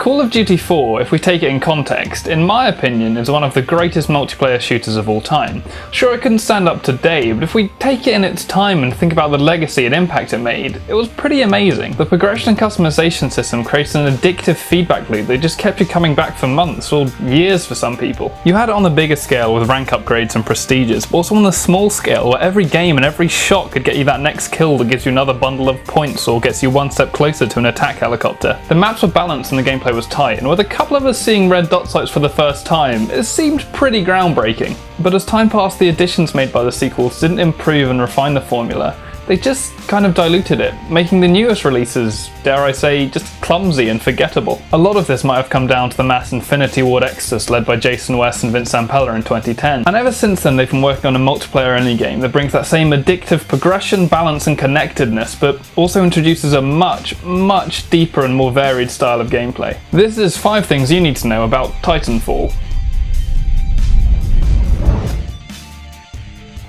Call of Duty 4, if we take it in context, in my opinion is one of the greatest multiplayer shooters of all time. Sure, it couldn't stand up today, but if we take it in its time and think about the legacy and impact it made, it was pretty amazing. The progression and customization system created an addictive feedback loop that just kept you coming back for months, or years for some people. You had it on the bigger scale with rank upgrades and prestiges, but also on the small scale where every game and every shot could get you that next kill that gives you another bundle of points or gets you one step closer to an attack helicopter. The maps were balanced and the gameplay was tight, and with a couple of us seeing red dot sights for the first time, it seemed pretty groundbreaking. But as time passed, the additions made by the sequels didn't improve and refine the formula. They just kind of diluted it, making the newest releases, dare I say, just clumsy and forgettable. A lot of this might have come down to the mass Infinity Ward exodus led by Jason West and Vince Zampella in 2010, and ever since then they've been working on a multiplayer-only game that brings that same addictive progression, balance and connectedness, but also introduces a much deeper and more varied style of gameplay. This is 5 things you need to know about Titanfall.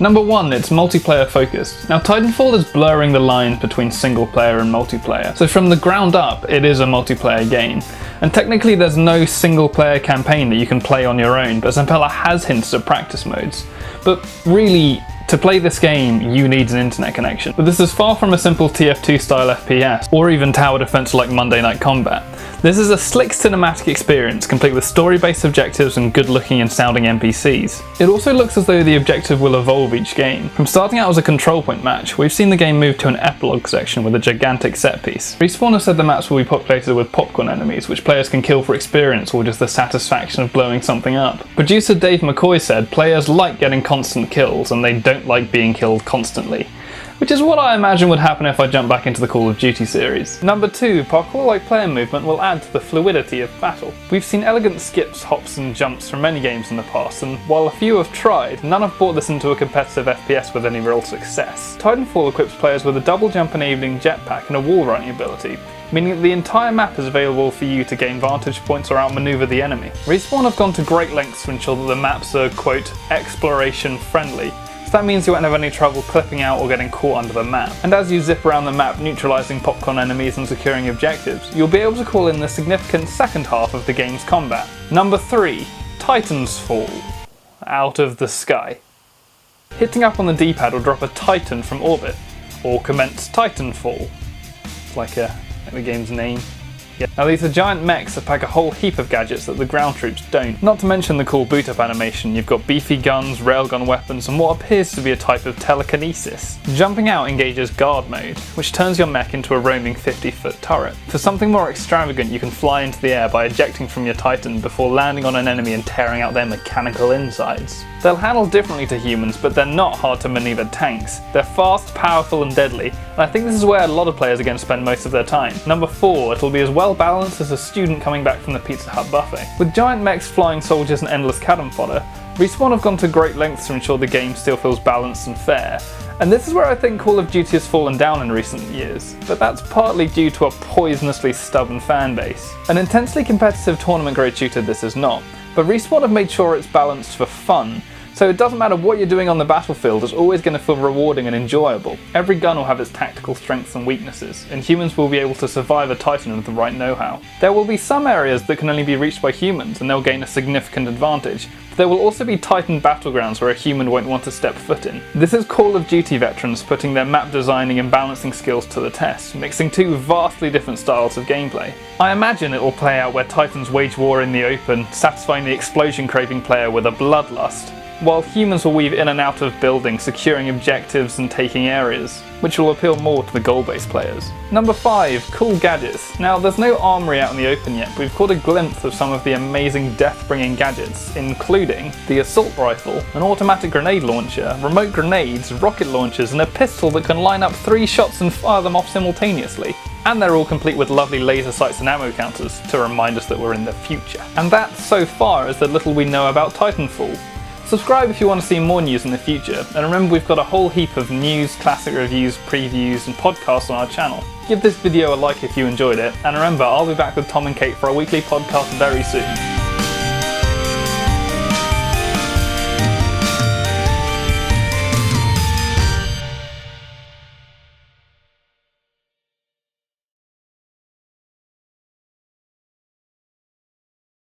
Number 1, it's multiplayer focused. Now Titanfall is blurring the lines between single player and multiplayer, so from the ground up it is a multiplayer game. And technically there's no single player campaign that you can play on your own, but Zampella has hinted at practice modes. But really, to play this game, you need an internet connection. But this is far from a simple TF2 style FPS, or even tower defense like Monday Night Combat. This is a slick cinematic experience, complete with story-based objectives and good-looking and sounding NPCs. It also looks as though the objective will evolve each game. From starting out as a control point match, we've seen the game move to an epilogue section with a gigantic set piece. Respawn has said the maps will be populated with popcorn enemies, which players can kill for experience or just the satisfaction of blowing something up. Producer Dave McCoy said players like getting constant kills and they don't like being killed constantly. Which is what I imagine would happen if I jump back into the Call of Duty series. Number 2, parkour-like player movement will add to the fluidity of battle. We've seen elegant skips, hops and jumps from many games in the past, and while a few have tried, none have brought this into a competitive FPS with any real success. Titanfall equips players with a double jump enabling jetpack and a wall running ability, meaning that the entire map is available for you to gain vantage points or outmaneuver the enemy. Respawn have gone to great lengths to ensure that the maps are, quote, exploration friendly. That means you won't have any trouble clipping out or getting caught under the map. And as you zip around the map neutralising popcorn enemies and securing objectives, you'll be able to call in the significant second half of the game's combat. Number 3, Titans fall out of the sky. Hitting up on the D-pad will drop a Titan from orbit, or commence Titanfall. It's like the game's name. Yeah. Now these are giant mechs that pack a whole heap of gadgets that the ground troops don't. Not to mention the cool boot up animation, you've got beefy guns, railgun weapons and what appears to be a type of telekinesis. Jumping out engages guard mode, which turns your mech into a roaming 50-foot turret. For something more extravagant, you can fly into the air by ejecting from your Titan before landing on an enemy and tearing out their mechanical insides. They'll handle differently to humans, but they're not hard to maneuver tanks. They're fast, powerful and deadly, and I think this is where a lot of players are going to spend most of their time. Number 4, it'll be as well balanced as a student coming back from the Pizza Hut buffet. With giant mechs, flying soldiers and endless cannon fodder, Respawn have gone to great lengths to ensure the game still feels balanced and fair. And this is where I think Call of Duty has fallen down in recent years, but that's partly due to a poisonously stubborn fan base. An intensely competitive tournament grade shooter this is not, but Respawn have made sure it's balanced for fun. So it doesn't matter what you're doing on the battlefield, it's always going to feel rewarding and enjoyable. Every gun will have its tactical strengths and weaknesses, and humans will be able to survive a Titan with the right know-how. There will be some areas that can only be reached by humans, and they'll gain a significant advantage. But there will also be Titan battlegrounds where a human won't want to step foot in. This is Call of Duty veterans putting their map designing and balancing skills to the test, mixing 2 vastly different styles of gameplay. I imagine it will play out where Titans wage war in the open, satisfying the explosion-craving player with a bloodlust, while humans will weave in and out of buildings, securing objectives and taking areas, which will appeal more to the goal-based players. Number 5, cool gadgets. Now there's no armory out in the open yet, but we've caught a glimpse of some of the amazing death-bringing gadgets, including the assault rifle, an automatic grenade launcher, remote grenades, rocket launchers and a pistol that can line up 3 shots and fire them off simultaneously. And they're all complete with lovely laser sights and ammo counters to remind us that we're in the future. And that, so far, is the little we know about Titanfall. Subscribe if you want to see more news in the future, and remember we've got a whole heap of news, classic reviews, previews and podcasts on our channel. Give this video a like if you enjoyed it, and remember I'll be back with Tom and Kate for a weekly podcast very soon.